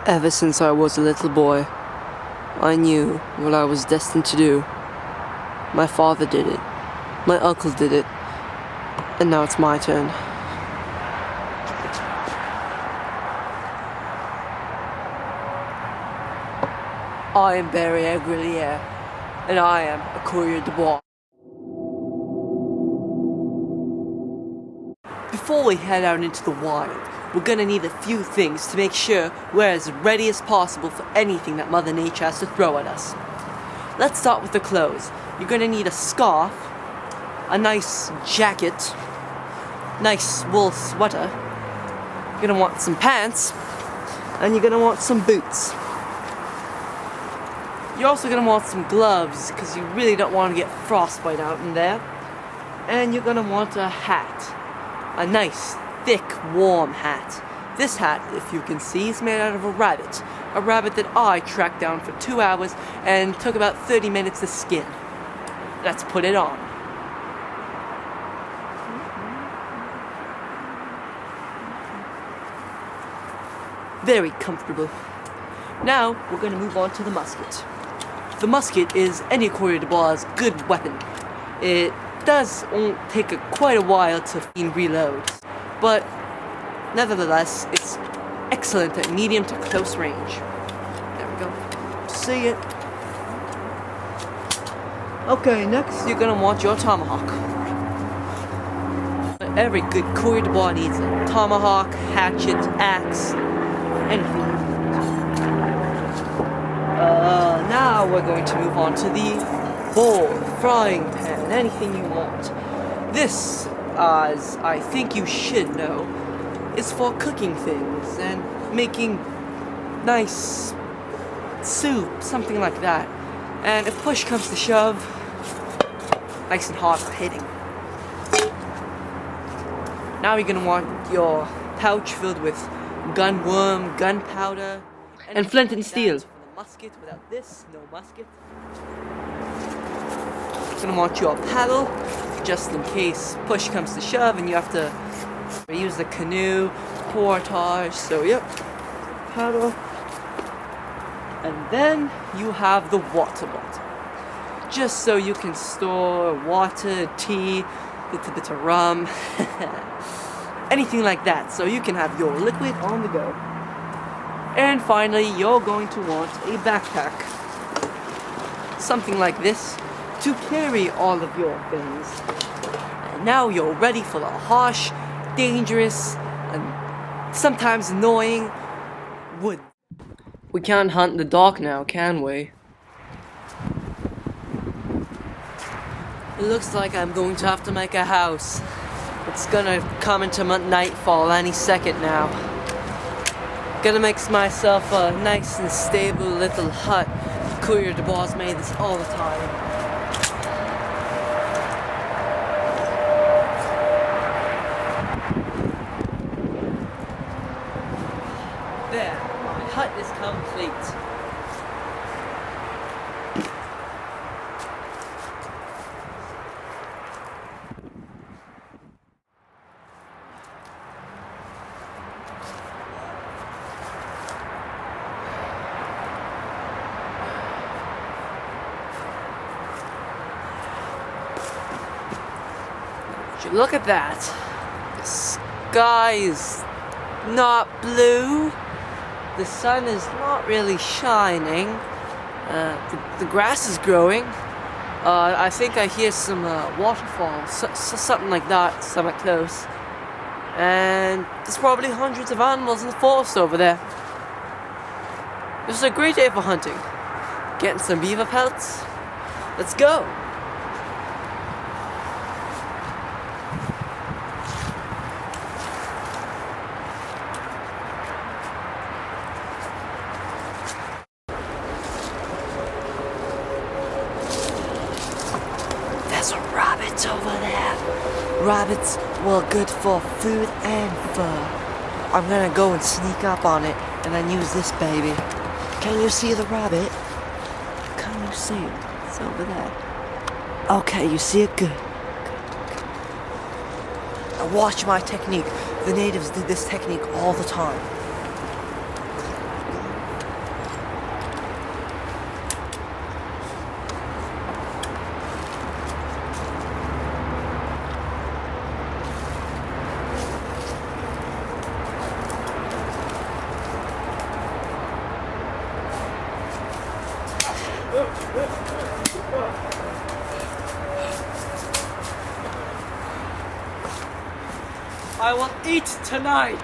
Ever since I was a little boy, I knew what I was destined to do. My father did it, my uncle did it, and now it's my turn. I am Barry Agrillier, and I am a coureur de bois. Before we head out into the wild, we're gonna need a few things to make sure we're as ready as possible for anything that Mother Nature has to throw at us. Let's start with the clothes. You're gonna need a scarf, a nice jacket, nice wool sweater. You're gonna want some pants, and you're gonna want some boots. You're also gonna want some gloves, because you really don't want to get frostbite out in there. And you're gonna want a hat. A nice, thick, warm hat. This hat, if you can see, is made out of a rabbit. A rabbit that I tracked down for 2 hours and took about 30 minutes to skin. Let's put it on. Very comfortable. Now, we're going to move on to the musket. The musket is any coureur de bois' good weapon. It does take quite a while to reload, but nevertheless, it's excellent at medium to close range. There we go. See it? Okay, next you're gonna want your tomahawk. Every good coureur de bois needs a tomahawk, hatchet, axe, anything. Now we're going to move on to the bowl, frying pan, anything you want. This, as I think you should know, is for cooking things and making nice soup, something like that. And if push comes to shove, nice and hard for hitting. Now you're gonna want your pouch filled with gunworm, gunpowder, and flint and steel. Musket. Without this, no musket. You're gonna want your paddle, just in case push comes to shove and you have to use the canoe, portage. So yep, paddle. And then you have the water bottle, just so you can store water, tea, a little bit of rum, anything like that, so you can have your liquid on the go. And finally, you're going to want a backpack. Something like this to carry all of your things. And now you're ready for the harsh, dangerous, and sometimes annoying wood. We can't hunt in the dark now, can we? It looks like I'm going to have to make a house. It's gonna come into nightfall any second now. Gonna make myself a nice and stable little hut. Coureur de bois made this all the time. There, my hut is complete. Look at that. The sky is not blue. The sun is not really shining. The grass is growing. I think I hear some waterfalls, something like that, somewhat close. And there's probably hundreds of animals in the forest over there. This is a great day for hunting. Getting some beaver pelts. Let's go. There's a rabbit over there. Rabbits were good for food and fur. I'm gonna go and sneak up on it and then use this baby. Can you see the rabbit? Can you see it? It's over there. Okay, you see it? Good. Now watch my technique. The natives did this technique all the time. I will eat tonight.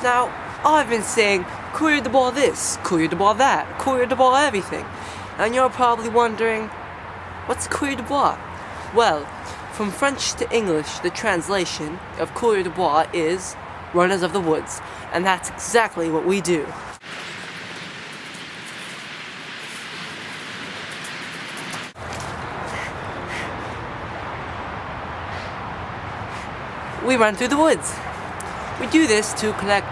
Now, I've been saying courrier de bois this, courrier de bois that, courrier de bois everything. And you're probably wondering, what's courrier de bois? Well, from French to English, the translation of courrier de bois is runners of the woods. And that's exactly what we do. We run through the woods. We do this to collect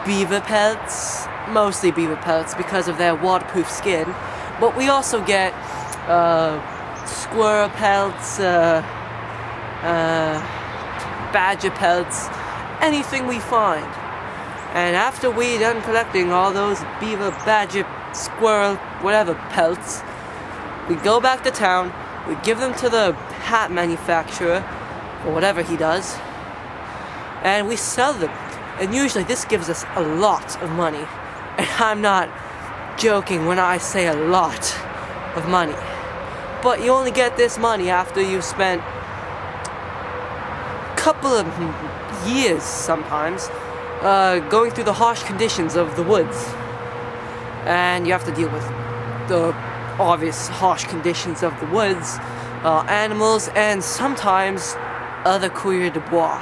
beaver pelts, mostly beaver pelts because of their waterproof skin, but we also get squirrel pelts, badger pelts, anything we find. And after we're done collecting all those beaver, badger, squirrel, whatever pelts, we go back to town, we give them to the hat manufacturer, or whatever he does, and we sell them. And usually this gives us a lot of money. And I'm not joking when I say a lot of money. But you only get this money after you've spent a couple of years sometimes going through the harsh conditions of the woods. And you have to deal with the obvious harsh conditions of the woods, animals, and sometimes other courrier de bois.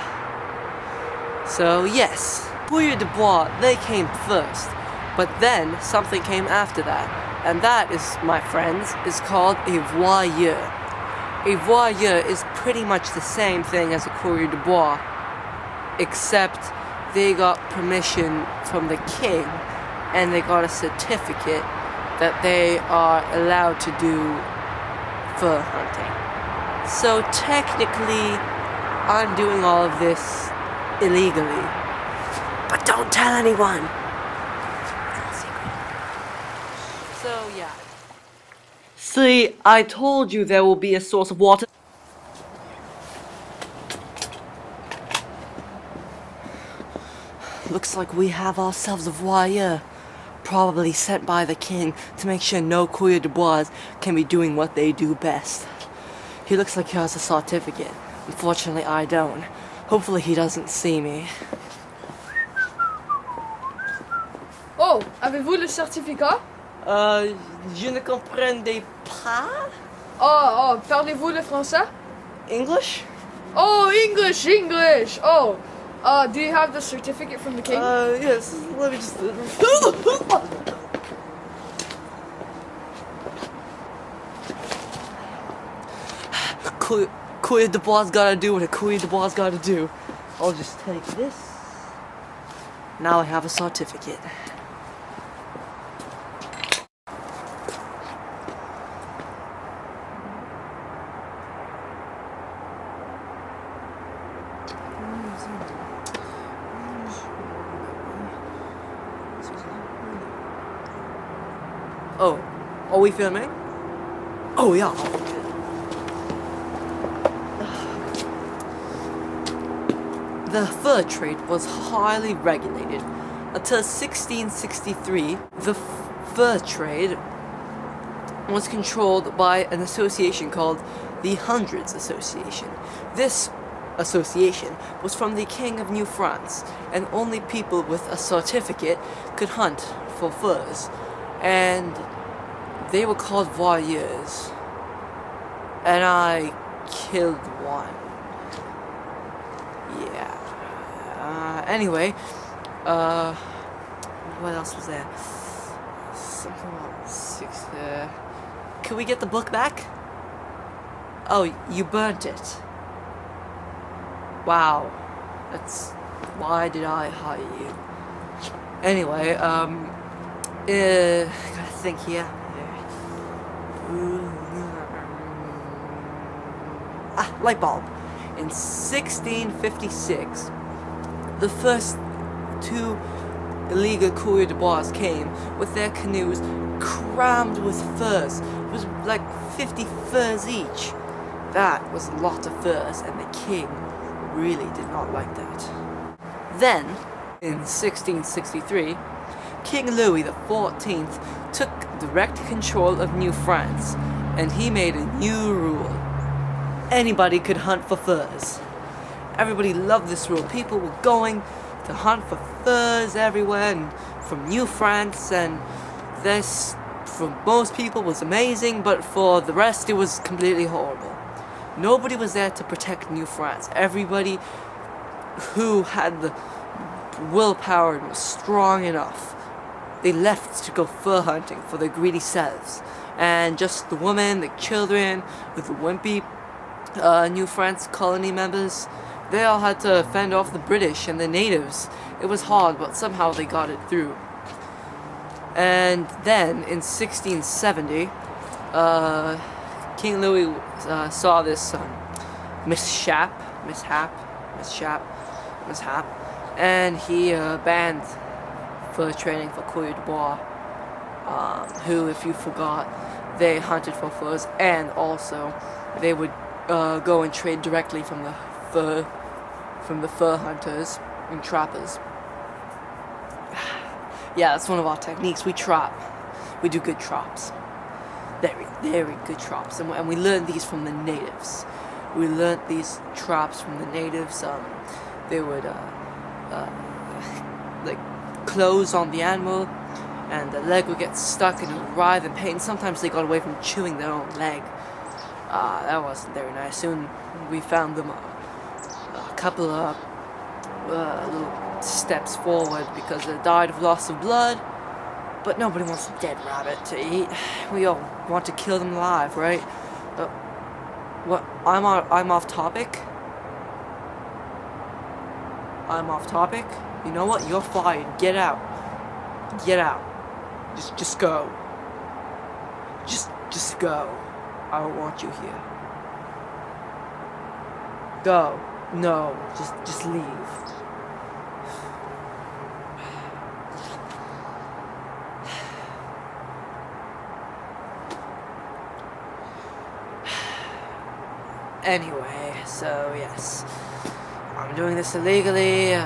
So yes, courrier de bois, they came first, but then something came after that, and that is, my friends, is called a voyeur. A voyeur is pretty much the same thing as a courrier de bois, except they got permission from the king, and they got a certificate that they are allowed to do fur hunting. So technically, I'm doing all of this illegally. But don't tell anyone! It's a secret. So yeah. See, I told you there will be a source of water. Looks like we have ourselves a voyeur. Probably sent by the king to make sure no courrier de bois can be doing what they do best. He looks like he has a certificate. Unfortunately, I don't. Hopefully he doesn't see me. Oh, avez-vous le certificat? Je ne comprends pas. Oh, parlez-vous le français? English? Oh, English! Oh, do you have the certificate from the king? Yes, let me just... Courrier de bois gotta do what a courrier de bois gotta do. I'll just take this. Now I have a certificate. Oh, are we filming? Oh yeah. The fur trade was highly regulated. Until 1663, the fur trade was controlled by an association called the Hundreds Association. This association was from the King of New France, and only people with a certificate could hunt for furs. And they were called voyeurs. And I killed one. Yeah. Anyway, what else was there? Something about 6. Can we get the book back? Oh, you burnt it. Wow. That's... Why did I hire you? Anyway, gotta think here. Light bulb. In 1656, the first 2 illegal courrier de bois came with their canoes crammed with furs. It was like 50 furs each. That was a lot of furs, and the king really did not like that. Then, in 1663, King Louis XIV took direct control of New France, and he made a new rule. Anybody could hunt for furs. Everybody loved this rule. People were going to hunt for furs everywhere, and from New France, and this, for most people, was amazing, but for the rest, it was completely horrible. Nobody was there to protect New France. Everybody who had the willpower and was strong enough, they left to go fur hunting for their greedy selves. And just the women, the children, with the wimpy New France colony members, they all had to fend off the British and the natives. It was hard, but somehow they got it through. And then, in 1670, King Louis saw this mishap, and he banned fur training for coureurs de bois, who, if you forgot, they hunted for furs, and also they would go and trade directly from the fur hunters and trappers. Yeah, that's one of our techniques. We trap. We do good traps. Very, very good traps. And we learned these from the natives. We learned these traps from the natives. They would like close on the animal, and the leg would get stuck and it would writhe in pain. Sometimes they got away from chewing their own leg. That wasn't very nice. Soon we found them a couple of little steps forward because they died of loss of blood. But nobody wants a dead rabbit to eat. We all want to kill them alive, right? What? I'm off topic. I'm off topic. You know what? You're fired. Get out. Get out. Just go. Just go. I don't want you here. Go. No. Just leave. Anyway, so yes, I'm doing this illegally.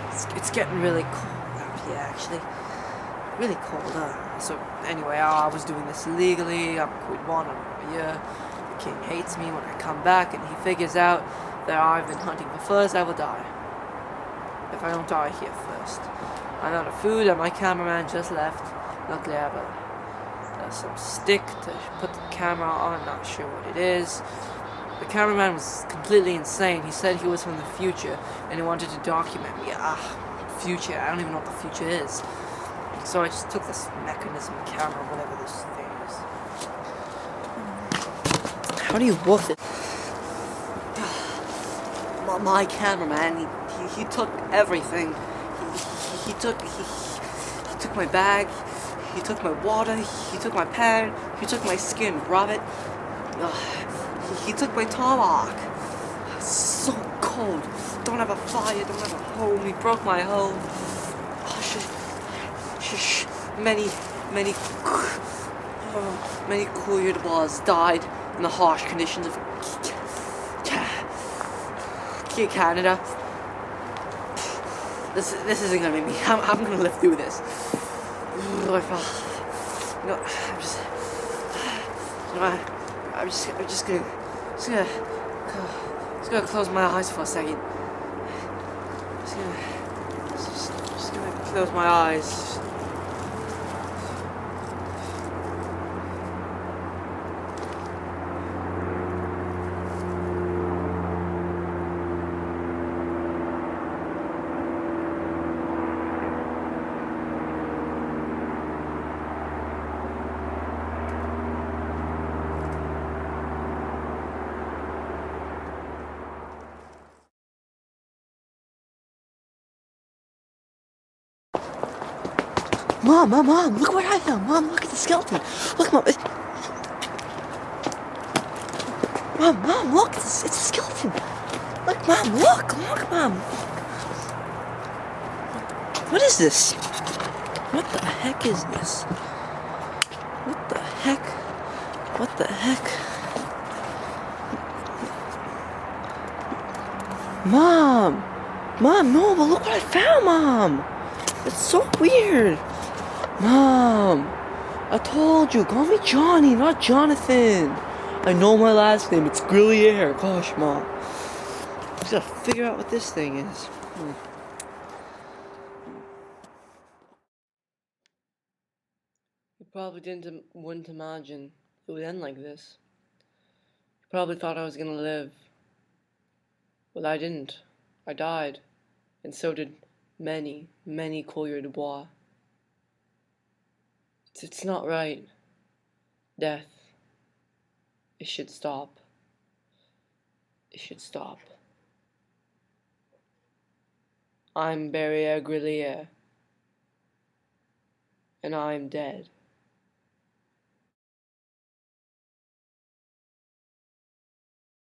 It's getting really cold out here, actually. Really cold. So anyway, I was doing this illegally. I'm quit one. I'm over here. The king hates me. When I come back and he figures out that I've been hunting for furs, I will die. If I don't die here first. I'm out of food, and my cameraman just left. Luckily, I have some stick to put the camera on. I'm not sure what it is. The cameraman was completely insane. He said he was from the future and he wanted to document me. Future. I don't even know what the future is. So I just took this mechanism camera, whatever this thing is. How do you work it? My cameraman, he took everything. He took my bag. He took my water. He took my pen. He took my skin, rabbit. He took my tomahawk. So cold. Don't have a fire. Don't have a home. He broke my home. Oh, shit. Many coureurs de bois died in the harsh conditions of Canada. This isn't gonna make me. I'm gonna live through this. I'm just gonna close my eyes for a second. Just gonna close my eyes. Mom, look what I found. Mom, look at the skeleton. Look, Mom. Mom, look, it's a skeleton. Look, Mom, look, Mom. What is this? What the heck is this? What the heck? Mom, Mom, no, but look what I found, Mom. It's so weird. Mom, I told you, call me Johnny, not Jonathan. I know my last name, it's Gruyere. Gosh, Mom. I just gotta figure out what this thing is. You probably wouldn't imagine it would end like this. You probably thought I was gonna live. Well, I didn't. I died. And so did many, many Collier de Bois. It's not right. Death. It should stop. It should stop. I'm Barriere Grillier. And I'm dead.